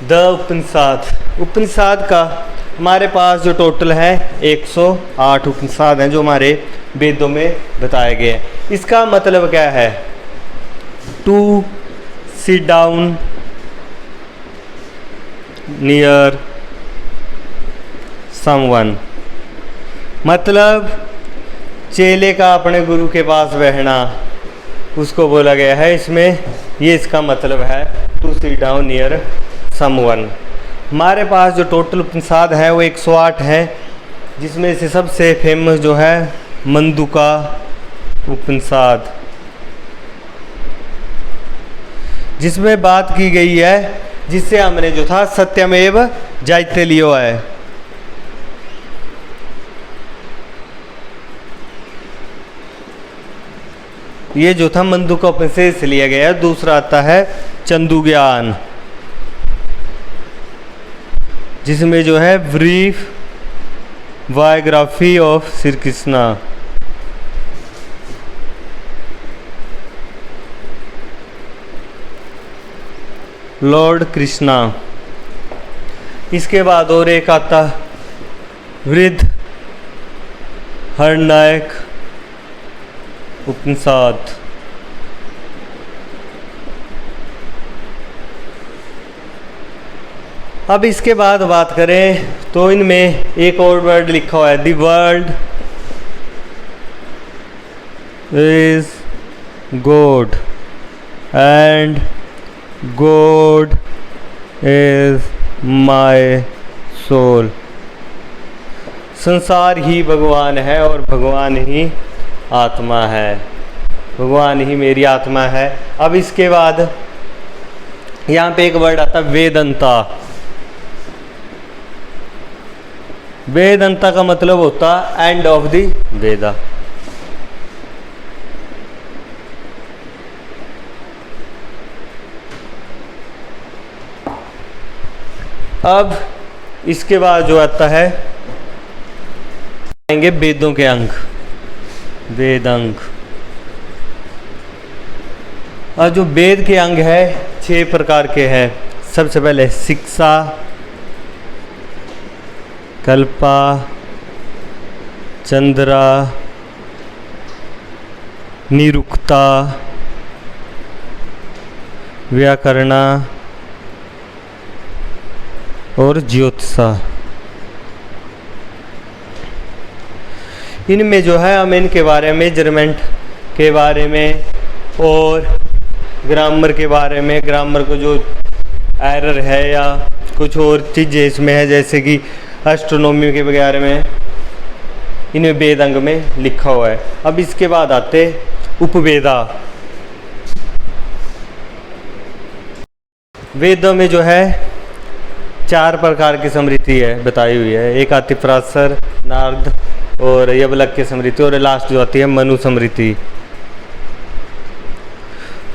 The उपनिषद। उपनिषद का हमारे पास जो टोटल है 108 उपनिषद हैं जो हमारे वेदों में बताए गए हैं। इसका मतलब क्या है? To sit down near someone, मतलब चेले का अपने गुरु के पास बैठना, उसको बोला गया है इसमें। ये इसका मतलब है to sit down near someone. हमारे पास जो टोटल उपनिषद है वो 108 है, जिसमें से सबसे फेमस जो है मंदुका उपनिषद, जिसमें बात की गई है, जिससे हमने जो था सत्यमेव जयते लियो है। ये जो था मंदुका उपनिषद से लिया गया है। दूसरा आता है चंदुज्ञान, जिसमें जो है brief biography of Shri Krishna. Lord Krishna. इसके बाद और एक आता वृद्ध हरनायक उपनिषद। अब इसके बाद बात करें तो इनमें एक और वर्ड लिखा हुआ है, the world is God and God is my soul. संसार ही भगवान है और भगवान ही आत्मा है, भगवान ही मेरी आत्मा है। अब इसके बाद यहाँ पे एक वर्ड आता है वेदंता। वेदंता का मतलब होता एंड ऑफ द वेदा। अब इसके बाद जो आता है आएंगे वेदों के अंग, वेदांग। और जो वेद के अंग है 6 प्रकार के हैं। सबसे पहले शिक्षा, कल्पा, चंद्रा, निरुक्ता, व्याकरणा और ज्योतिषा। इनमें जो है हम इनके बारे में, मेजरमेंट के बारे में और ग्रामर के बारे में, ग्रामर को जो एरर है या कुछ और चीज़ें इसमें है, जैसे कि एस्ट्रोनॉमी के बारे में, इन्हें वेद अंग में लिखा हुआ है। अब इसके बाद आते उपवेदा। वेदों में जो है 4 प्रकार की स्मृति है बताई हुई है। एक आती पराशर, नारद और यवलक स्मृति, और लास्ट जो आती है मनु स्मृति।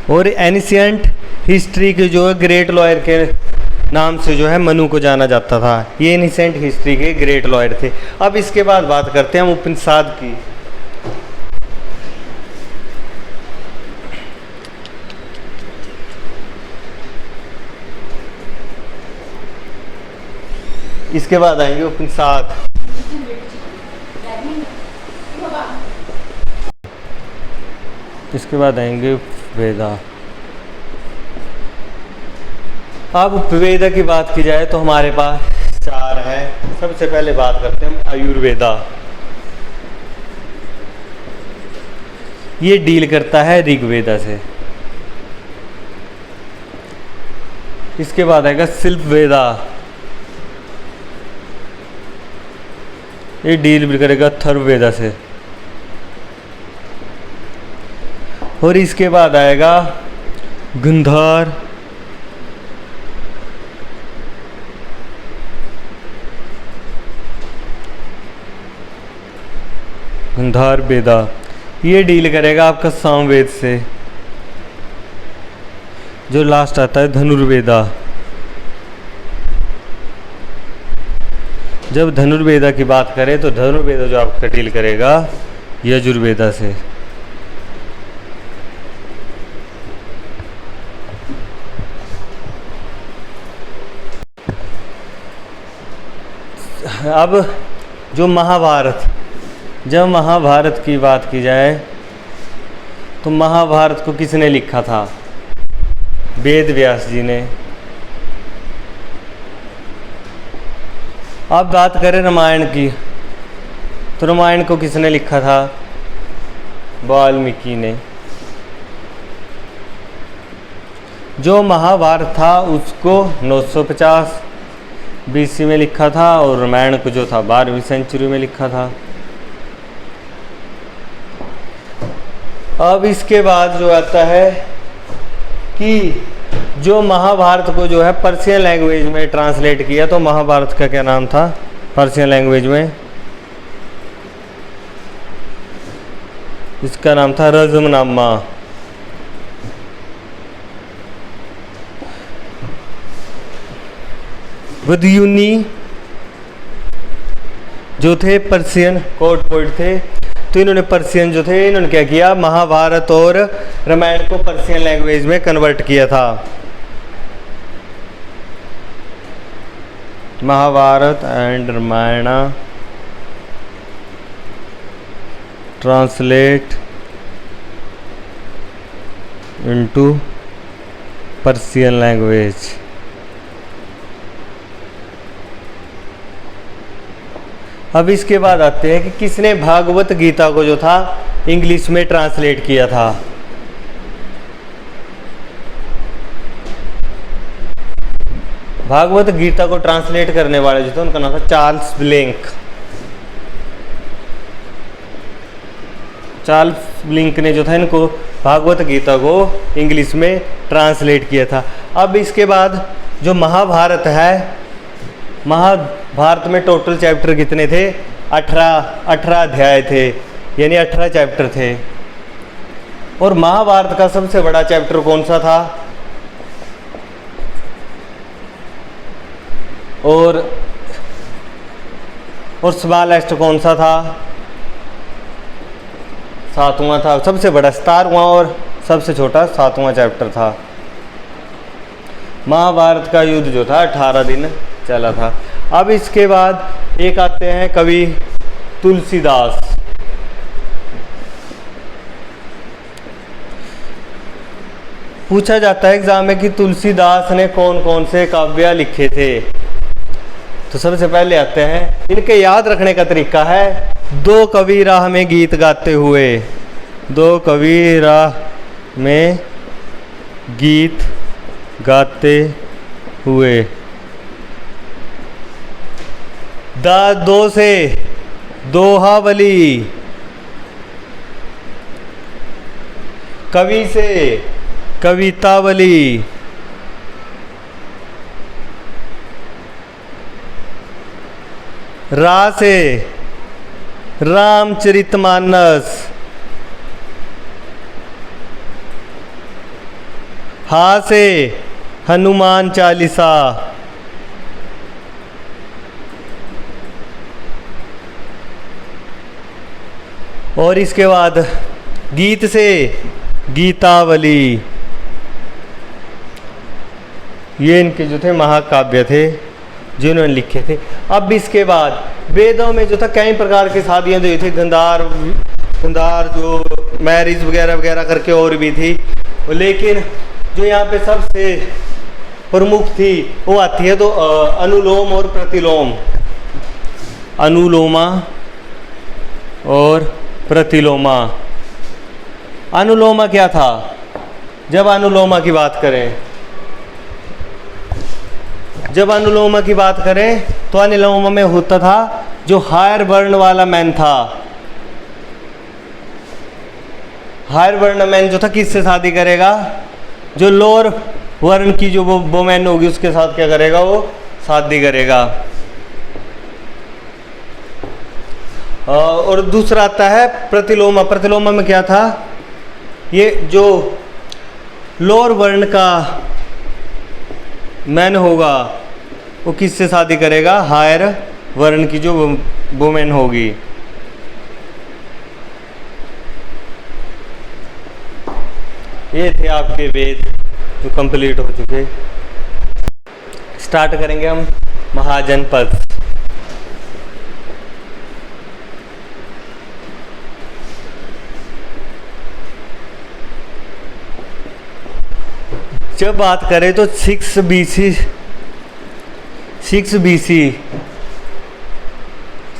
और एनिशियंट हिस्ट्री के जो है ग्रेट लॉयर के नाम से जो है मनु को जाना जाता था। ये एनिशियंट हिस्ट्री के ग्रेट लॉयर थे। अब इसके बाद बात करते हैं हम उपनिषद की। इसके बाद आएंगे उपनिषद। इसके बाद आएंगे वेदा। अब उपवेदा की बात की जाए तो हमारे पास 4 है। सबसे पहले बात करते हैं हम आयुर्वेदा। ये डील करता है ऋग्वेदा से। इसके बाद आएगा शिल्पवेदा। ये डील भी करेगा अथर्ववेदा से। और इसके बाद आएगा गंधार, गंधार वेदा। ये डील करेगा आपका सामवेद से। जो लास्ट आता है धनुर्वेदा। जब धनुर्वेदा की बात करें तो धनुर्वेदा जो आपका डील करेगा यजुर्वेदा से। अब जो महाभारत, जब महाभारत की बात की जाए तो महाभारत को किसने लिखा था? वेद व्यास जी ने। अब बात करें रामायण की, तो रामायण को किसने लिखा था? वाल्मीकि ने। जो महाभारत था उसको 950 BC में लिखा था और रामायण को जो था 12वीं सेंचुरी में लिखा था। अब इसके बाद जो आता है कि जो महाभारत को जो है पर्शियन लैंग्वेज में ट्रांसलेट किया, तो महाभारत का क्या नाम था पर्शियन लैंग्वेज में? इसका नाम था रज़मनामा। बदयूनी जो थे पर्शियन कोर्ट पोइट थे, तो इन्होंने पर्शियन जो थे इन्होंने क्या किया, महाभारत और रामायण को पर्शियन लैंग्वेज में कन्वर्ट किया था। Mahabharata and Ramayana translate into Persian language. अब इसके बाद आते हैं कि किसने भागवत गीता को जो था इंग्लिश में ट्रांसलेट किया था? भागवत गीता को ट्रांसलेट करने वाले जो थे उनका नाम था चार्ल्स ब्लिंक। चार्ल्स ब्लिंक ने जो था इनको भागवत गीता को इंग्लिश में ट्रांसलेट किया था। अब इसके बाद जो महाभारत है, महाभारत में टोटल चैप्टर कितने थे? 18 अध्याय थे, यानी 18 चैप्टर थे। और महाभारत का सबसे बड़ा चैप्टर कौन सा था? और स्मॉलेस्ट कौन सा था? 7वां था। सबसे बड़ा 17वां और सबसे छोटा 7वां चैप्टर था। महाभारत का युद्ध जो था 18 दिन चला था। अब इसके बाद एक आते हैं कवि तुलसीदास। पूछा जाता है एग्जाम में कि तुलसीदास ने कौन कौन से काव्य लिखे थे। तो सबसे पहले आते हैं, इनके याद रखने का तरीका है, दो कवि राह में गीत गाते हुए। दो कवि राह में गीत गाते हुए। दो से दोहावली। कवि से कवितावली। रा से रामचरितमानस। हा से हनुमान चालीसा। और इसके बाद गीत से गीतावली। ये इनके जो थे महाकाव्य थे जो इन्होंने लिखे थे। अब इसके बाद वेदों में जो था कई प्रकार की शादियाँ जो थी, गंधार जो मैरिज वगैरह वगैरह करके और भी थी, लेकिन जो यहाँ पे सबसे प्रमुख थी वो आती है तो अनुलोम और प्रतिलोम। अनुलोमा और प्रतिलोमा। अनुलोमा क्या था? जब अनुलोमा की बात करें तो अनुलोमा में होता था जो हायर वर्ण वाला मैन था। हायर वर्ण मैन जो था किससे शादी करेगा? जो लोअर वर्ण की जो वो मैन होगी उसके साथ क्या करेगा? वो शादी करेगा। और दूसरा आता है प्रतिलोमा। प्रतिलोमा में क्या था? ये जो लोअर वर्ण का मैन होगा वो किससे शादी करेगा? हायर वर्ण की जो वुमेन होगी। ये थे आपके वेद जो कंप्लीट हो चुके। स्टार्ट करेंगे हम महाजनपद। जब बात करें तो 6 BC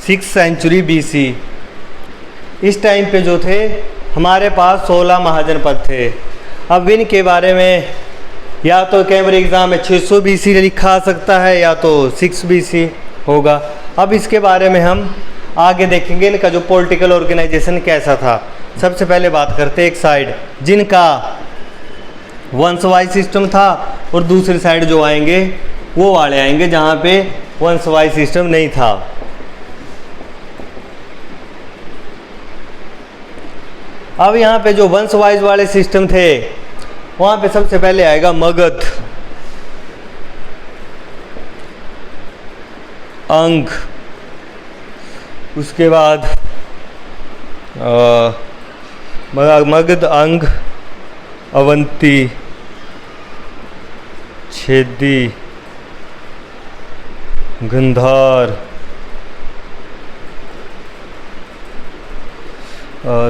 6 सेंचुरी BC, इस टाइम पे जो थे हमारे पास 16 महाजनपद थे। अब इनके बारे में या तो कैमरे एग्ज़ाम में 600 BC लिखा आ सकता है या तो 6 BC होगा। अब इसके बारे में हम आगे देखेंगे इनका जो पॉलिटिकल ऑर्गेनाइजेशन कैसा था। सबसे पहले बात करते हैं एक साइड जिनका वंशवाही सिस्टम था, और दूसरी साइड जो आएंगे वो वाले आएंगे जहाँ पे वंशवाही सिस्टम नहीं था। अब यहाँ पे जो वंशवाइज वाले सिस्टम थे वहाँ पे सबसे पहले आएगा मगध, अंग, उसके बाद मगध, अंग, अवंती, छेदी, गंधार,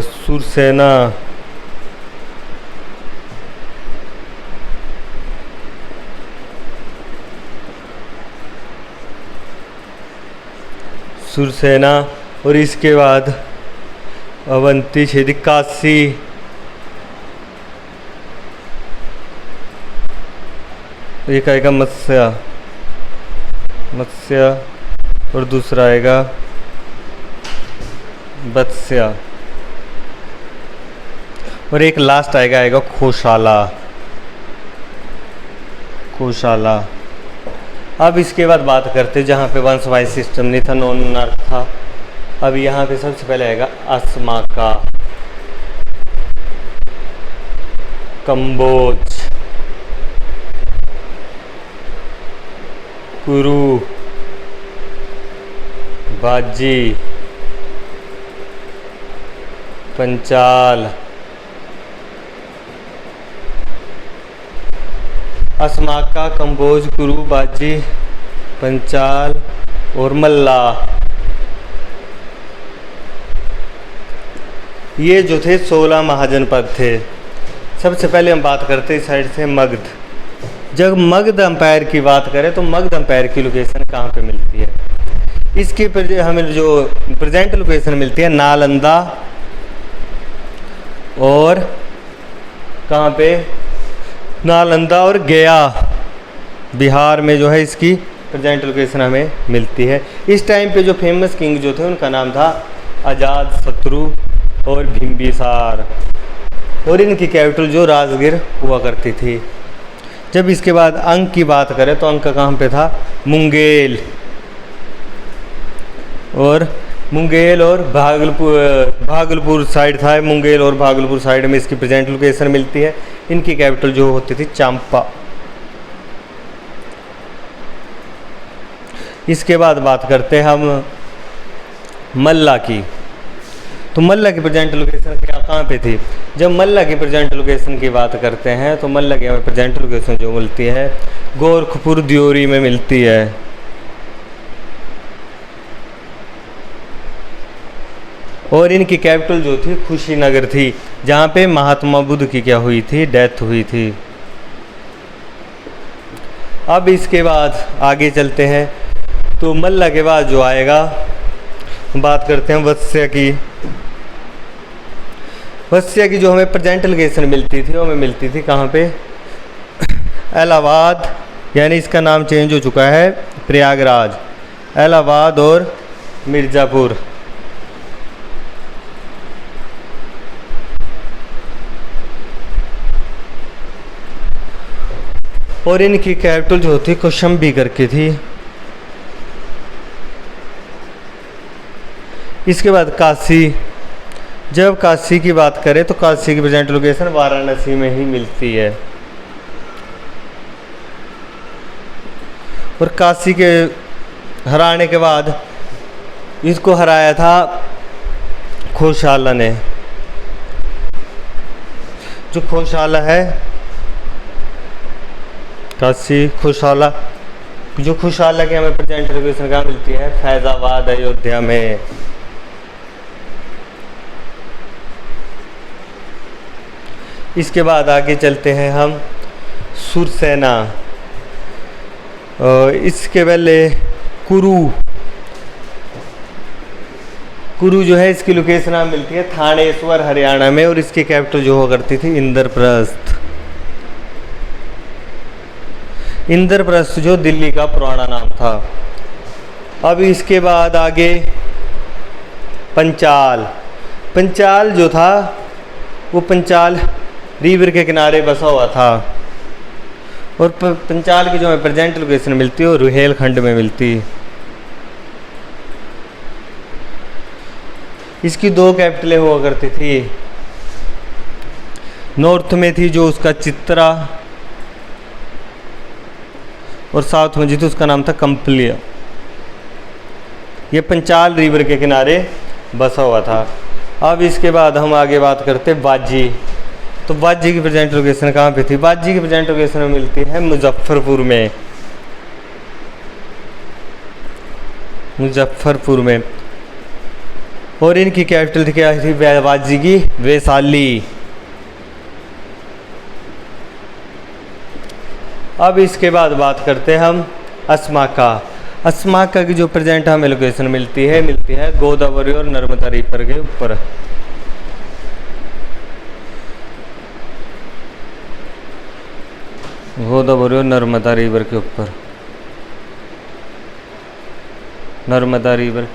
सुरसेना, और इसके बाद अवंती, छेदी, काशी, एक आएगा मत्स्य, और दूसरा आएगा वत्स्य, और एक लास्ट आएगा खोशाला। अब इसके बाद बात करते जहाँ पे वंशवाही सिस्टम नहीं था, नॉन मोनार्क था। अब यहाँ पे सबसे पहले आएगा अस्माका, कंबोज, कुरु, बाजी, पंचाल, अस्माका, कंबोज, कुरु, बाजी, पंचाल और मल्ला, ये जो थे 16 महाजनपद थे। सबसे पहले हम बात करते हैं इस साइड से मगध। जब मगध एम्पायर की बात करें तो मगध एम्पायर की लोकेशन कहाँ पे मिलती है? इसकी हमें जो प्रेजेंट लोकेशन मिलती है नालंदा, और कहाँ पे? नालंदा और गया, बिहार में जो है इसकी प्रेजेंट लोकेशन हमें मिलती है। इस टाइम पे जो फेमस किंग जो थे उनका नाम था अजातशत्रु और बिंबिसार, और इनकी कैपिटल जो राजगीर हुआ करती थी। जब इसके बाद अंक की बात करें तो अंक कहाँ पे था? मुंगेल और भागलपुर साइड था। मुंगेल और भागलपुर साइड में इसकी प्रेजेंट लोकेशन मिलती है। इनकी कैपिटल जो होती थी चंपा। इसके बाद बात करते हैं हम मल्ला की। तो मल्ला की प्रेजेंट लोकेशन कहाँ पे थी? जब मल्ला की प्रेजेंट लोकेशन की बात करते हैं तो मल्ला की हमें प्रेजेंट लोकेशन जो मिलती है गोरखपुर द्योरी में मिलती है। और इनकी कैपिटल जो थी कुशीनगर थी, जहाँ पे महात्मा बुद्ध की क्या हुई थी? डेथ हुई थी। अब इसके बाद आगे चलते हैं तो मल्ला के बाद जो आएगा बात करते हैं वत्स्य की। वत्स्य की जो हमें प्रेजेंट लोकेशन मिलती थी वो हमें मिलती थी कहाँ पे? इलाहाबाद, यानी इसका नाम चेंज हो चुका है प्रयागराज। इलाहाबाद और मिर्ज़ापुर। और इनकी कैपिटल जो थी कौशाम्बी करके थी। इसके बाद काशी। जब काशी की बात करें तो काशी की प्रेजेंट लोकेशन वाराणसी में ही मिलती है। और काशी के हराने के बाद इसको हराया था खोशाला ने। जो खोशाला है काशी खोशाला, जो खोशाला की हमें प्रेजेंट लोकेशन कहाँ मिलती है? फैजाबाद, अयोध्या में। इसके बाद आगे चलते हैं हम सुरसेना, इसके पहले कुरु जो है इसकी लोकेशन आप मिलती है थानेश्वर हरियाणा में, और इसकी कैपिटल जो हुआ करती थी इंद्रप्रस्थ। इंद्रप्रस्थ जो दिल्ली का पुराना नाम था। अब इसके बाद आगे पंचाल जो था वो पंचाल रिवर के किनारे बसा हुआ था, और पंचाल की जो है प्रेजेंट लोकेशन मिलती है वो रुहेलखंड में मिलती है। इसकी 2 कैपिटलें हुआ करती थी, नॉर्थ में थी जो उसका चित्रा, और साउथ में जो थी उसका नाम था कंपलिया। ये पंचाल रिवर के किनारे बसा हुआ था। अब इसके बाद हम आगे बात करते बाजी। तो बाजी की प्रेजेंट लोकेशन कहाँ पे थी? बाजी की प्रेजेंट लोकेशन मिलती है मुजफ्फरपुर में, और इनकी कैपिटल थी क्या थी? बाजी की वैशाली। अब इसके बाद बात करते हैं हम अस्माका की जो प्रेजेंट हमें लोकेशन मिलती है गोदावरी और नर्मदा रिवर के ऊपर। गोदावरी और नर्मदा रिवर के ऊपर, नर्मदा रिवर।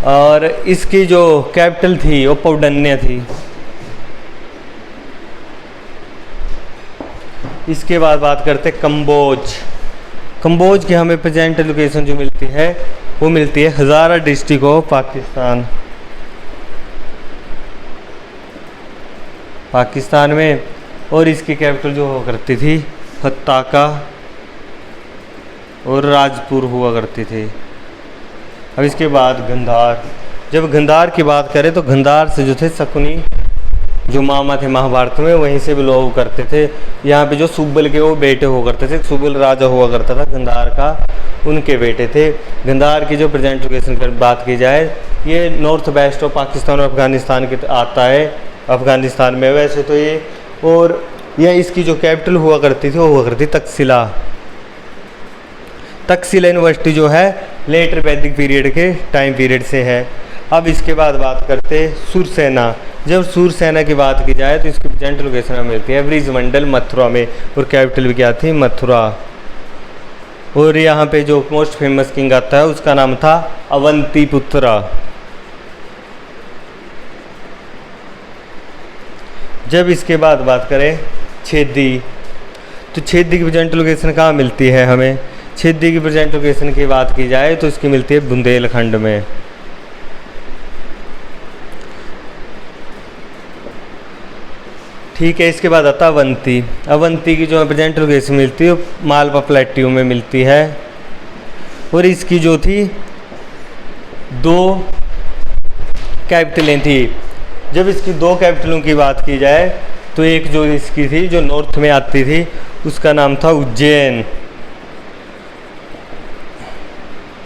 और इसकी जो कैपिटल थी वो पौडन्य थी। इसके बाद बात करते कंबोज की हमें प्रेजेंट लोकेशन जो मिलती है वो मिलती है हज़ारा डिस्ट्रिक्ट ऑफ पाकिस्तान में, और इसकी कैपिटल जो हुआ करती थी फत्ताका और राजपुर हुआ करती थी। अब इसके बाद गंधार। जब गंधार की बात करें तो गंधार से जो थे शकुनी जो मामा थे महाभारत में, वहीं से बिलोंग करते थे। यहाँ पे जो सुब्बल के वो बेटे हुआ करते थे, सुब्बल राजा हुआ करता था गंधार का, उनके बेटे थे। गंधार की जो प्रेजेंट लोकेशन की बात की जाए, ये नॉर्थ वेस्ट ऑफ पाकिस्तान और अफ़गानिस्तान के आता है, अफ़गानिस्तान में वैसे तो ये। और यह इसकी जो कैपिटल हुआ करती थी वो हुआ करती तक्षशिला यूनिवर्सिटी जो है लेटर वैदिक पीरियड के टाइम पीरियड से है। अब इसके बाद बात करते सुरसेना। जब सुरसेना की बात की जाए तो इसकी प्रेजेंट लोकेशन में मिलती है ब्रिज मंडल मथुरा में, और कैपिटल भी क्या थी? मथुरा। और यहाँ पे जो मोस्ट फेमस किंग आता है उसका नाम था अवंतीपुत्रा। जब इसके बाद बात करें छेदी, तो छेदी की प्रेजेंट लोकेशन कहाँ मिलती है हमें? छेदी की प्रेजेंट लोकेशन की बात की जाए तो इसकी मिलती है बुंदेलखंड में। ठीक है, इसके बाद आता अवंती की जो प्रेजेंट लोकेशन मिलती है मालवा प्लेट्यू में मिलती है, और इसकी जो थी 2 कैपिटलें थी। जब इसकी 2 कैपिटलों की बात की जाए तो एक जो इसकी थी जो नॉर्थ में आती थी उसका नाम था उज्जैन,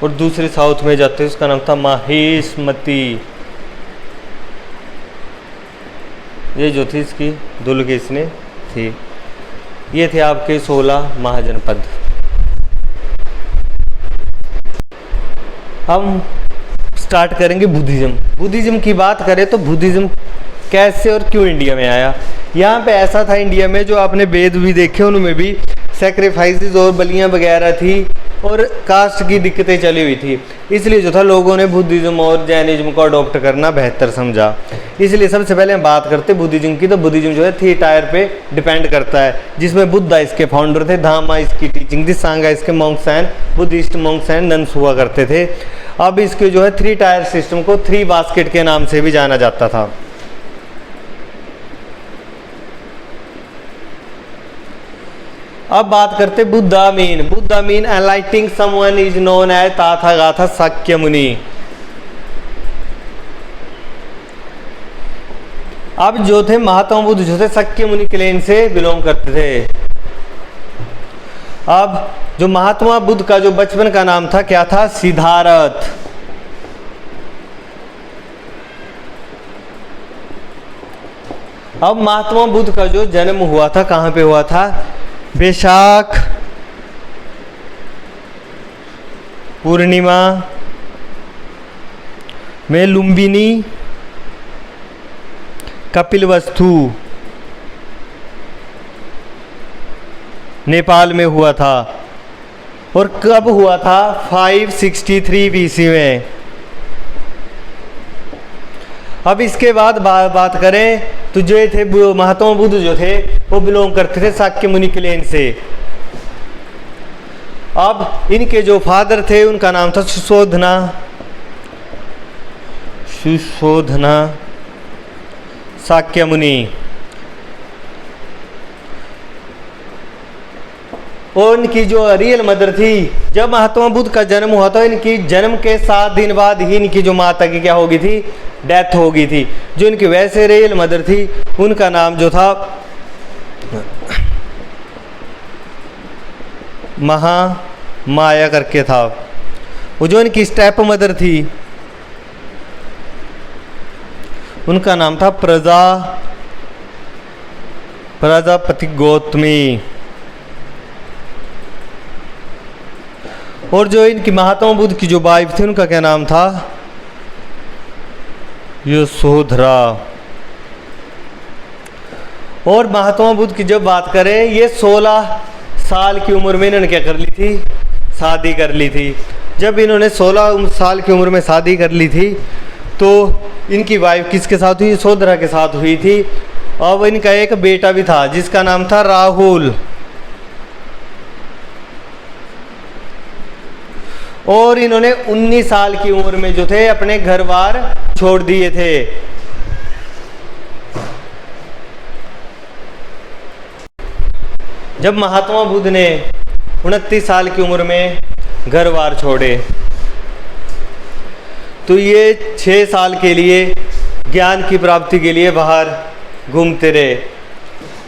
और दूसरे साउथ में जाते उसका नाम था माहिष्मती। ये जो थी इसकी 2 लोकेशनें थी। ये थे आपके 16 महाजनपद। हम स्टार्ट करेंगे बुद्धिज़्म की बात करें तो बुद्धिज़्म कैसे और क्यों इंडिया में आया। यहाँ पे ऐसा था इंडिया में, जो आपने वेद भी देखे उनमें भी सेक्रीफाइसेस और बलियाँ वगैरह थी, और कास्ट की दिक्कतें चली हुई थी। इसलिए जो था लोगों ने बुद्धिज़्म और जैनिज्म को अडॉप्ट करना बेहतर समझा। इसलिए सबसे पहले हम बात करते हैं बुद्धिज़्म की। तो बुद्धिज़्म जो है 3 टायर पे डिपेंड करता है, जिसमें बुद्धा इसके फाउंडर थे, धामा इसकी टीचिंग थी, सांगा इसके Monks and Buddhist Monks and nuns हुआ करते थे। अब इसके जो है 3 टायर सिस्टम को 3 बास्केट के नाम से भी जाना जाता था। अब बात करते Buddha mean enlightening someone is known as Tathagata Shakya Muni. अब जो थे महात्मा बुद्ध जो थे शाक्य मुनि क्लेन से बिलोंग करते थे। अब जो महात्मा बुद्ध का जो बचपन का नाम था क्या था? सिद्धार्थ। अब महात्मा बुद्ध का जो जन्म हुआ था कहाँ पे हुआ था? वैशाख पूर्णिमा में लुम्बिनी कपिलवस्तु नेपाल में हुआ था। और कब हुआ था? 563 BC में। अब इसके बाद बात करें तो जो थे महात्मा बुद्ध जो थे वो बिलोंग करते थे शाक्य मुनि क्लेन से। अब इनके जो फादर थे उनका नाम था सुशोधना शाक्य मुनि। और इनकी जो रियल मदर थी, जब महात्मा बुद्ध का जन्म हुआ था इनकी जन्म के 7 दिन बाद ही इनकी जो माता की क्या हो गई थी? डेथ हो गई थी। जो इनकी वैसे रियल मदर थी उनका नाम जो था महामाया करके था। वो जो इनकी स्टेप मदर थी उनका नाम था प्रजापति गौतमी। और जो इनकी महात्मा बुद्ध की जो वाइफ थी उनका क्या नाम था? यशोधरा। और महात्मा बुद्ध की जब बात करें, ये 16 साल की उम्र में इन्होंने क्या कर ली थी? शादी कर ली थी। जब इन्होंने 16 साल की उम्र में शादी कर ली थी तो इनकी वाइफ किसके साथ हुई? यशोधरा के साथ हुई थी। अब इनका एक बेटा भी था जिसका नाम था राहुल। और इन्होंने 19 साल की उम्र में जो थे अपने घर बार छोड़ दिए थे। जब महात्मा बुद्ध ने 29 साल की उम्र में घर बार छोड़े तो ये 6 साल के लिए ज्ञान की प्राप्ति के लिए बाहर घूमते रहे।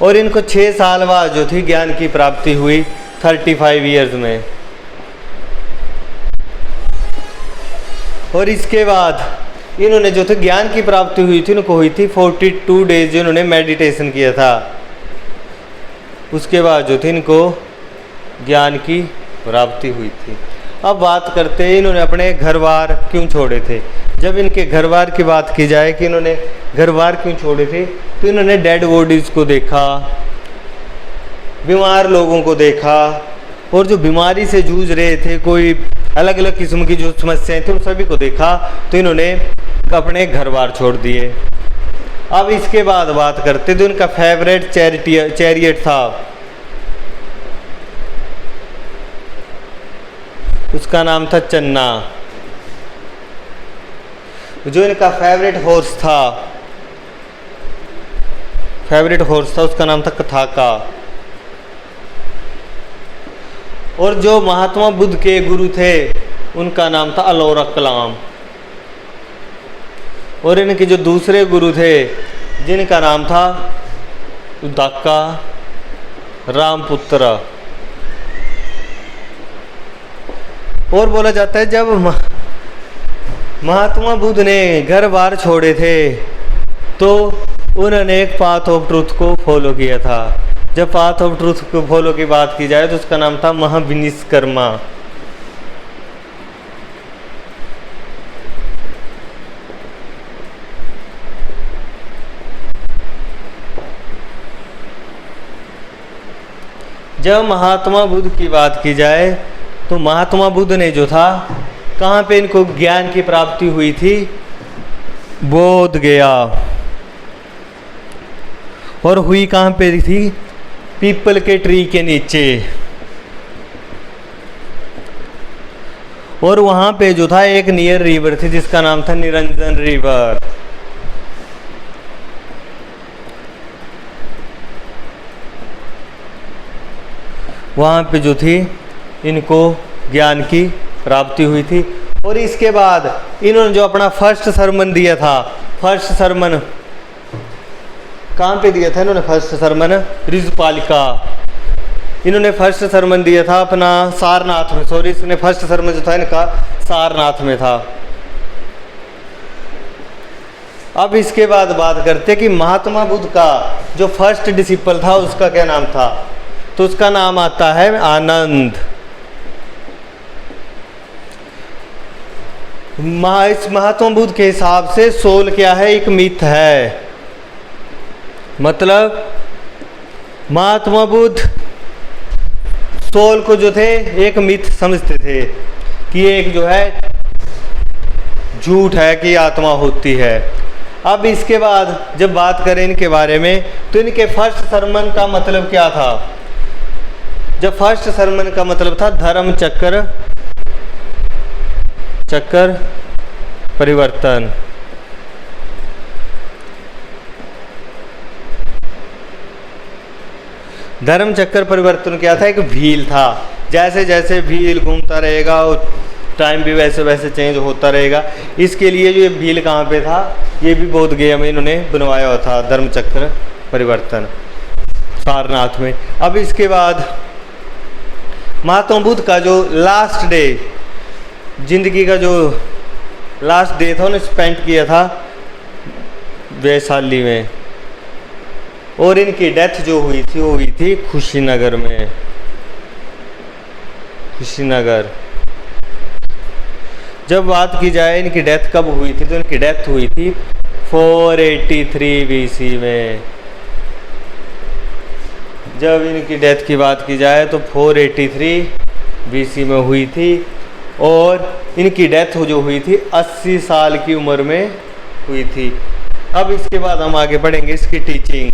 और इनको 6 साल बाद जो थी ज्ञान की प्राप्ति हुई 35 ईयर्स में। और इसके बाद इन्होंने जो थे ज्ञान की प्राप्ति हुई थी उनको हुई थी 42 डेज जो इन्होंने मेडिटेशन किया था। उसके बाद जो थी इनको ज्ञान की प्राप्ति हुई थी। अब बात करते हैं इन्होंने अपने घर बार क्यों छोड़े थे। जब इनके घर बार की बात की जाए कि इन्होंने घर बार क्यों छोड़े थे तो इन्होंने डेड बॉडीज़ को देखा, बीमार लोगों को देखा, और जो बीमारी से जूझ रहे थे, कोई अलग अलग किस्म की जो समस्याएं थी उन सभी को देखा तो इन्होंने अपने घर बार छोड़ दिए। अब इसके बाद बात करते तो इनका फेवरेट चैरियट था, उसका नाम था चन्ना। जो इनका फेवरेट हॉर्स था उसका नाम था कथाका। और जो महात्मा बुद्ध के गुरु थे उनका नाम था अलोरा कलाम। और इनके जो दूसरे गुरु थे जिनका नाम था उदाका रामपुत्र। और बोला जाता है जब महात्मा बुद्ध ने घर बार छोड़े थे तो उन्होंने एक पाथ ऑफ ट्रुथ को फॉलो किया था। जब पाथ ऑफ ट्रुथ को फॉलो की बात की जाए तो उसका नाम था महाविनिष्कर्मा। जब महात्मा बुद्ध की बात की जाए तो महात्मा बुद्ध ने जो था कहाँ पे इनको ज्ञान की प्राप्ति हुई थी? बोध गया। और हुई कहाँ पे थी? पीपल के ट्री के नीचे। और वहाँ पे जो था एक नियर रिवर थी जिसका नाम था निरंजन रिवर। वहाँ पे जो थी इनको ज्ञान की प्राप्ति हुई थी। और इसके बाद इन्होंने जो अपना फर्स्ट सरमन दिया था, फर्स्ट सरमन कहाँ पे दिया था इन्होंने? First sermon Rijupalika. इन्होंने फर्स्ट सरमन दिया था अपना सारनाथ में, सॉरी इसने फर्स्ट सरमन जो था इनका सारनाथ में था। अब इसके बाद बात करते कि महात्मा बुद्ध का जो फर्स्ट डिसिपल था उसका क्या नाम था? तो उसका नाम आता है आनंद। इस महात्मा बुद्ध के हिसाब से सोल क्या है, एक मिथ है। मतलब महात्मा बुद्ध सोल को जो थे एक मिथ समझते थे कि एक जो है झूठ है कि आत्मा होती है। अब इसके बाद जब बात करें इनके बारे में तो इनके फर्स्ट सरमन का मतलब क्या था। जब फर्स्ट सरमन का मतलब था धर्म चक्र परिवर्तन। धर्म चक्र परिवर्तन क्या था, एक व्हील था। जैसे जैसे व्हील घूमता रहेगा और टाइम भी वैसे वैसे चेंज होता रहेगा। इसके लिए जो ये व्हील कहाँ पे था, ये भी बोध गया में इन्होंने बनवाया हुआ था, धर्म चक्र परिवर्तन, सारनाथ में। अब इसके बाद महात्मा बुद्ध का जो लास्ट डे, जिंदगी का जो लास्ट डे था, उन्हें स्पेंड किया था वैशाली में। और इनकी डेथ जो हुई थी वो हुई थी कुशीनगर में। कुशीनगर। जब बात की जाए इनकी डेथ कब हुई थी, तो इनकी डेथ हुई थी 483 BC में। जब इनकी डेथ की बात की जाए तो 483 BC में हुई थी। और इनकी डेथ जो हुई थी 80 साल की उम्र में हुई थी। अब इसके बाद हम आगे बढ़ेंगे इसकी टीचिंग।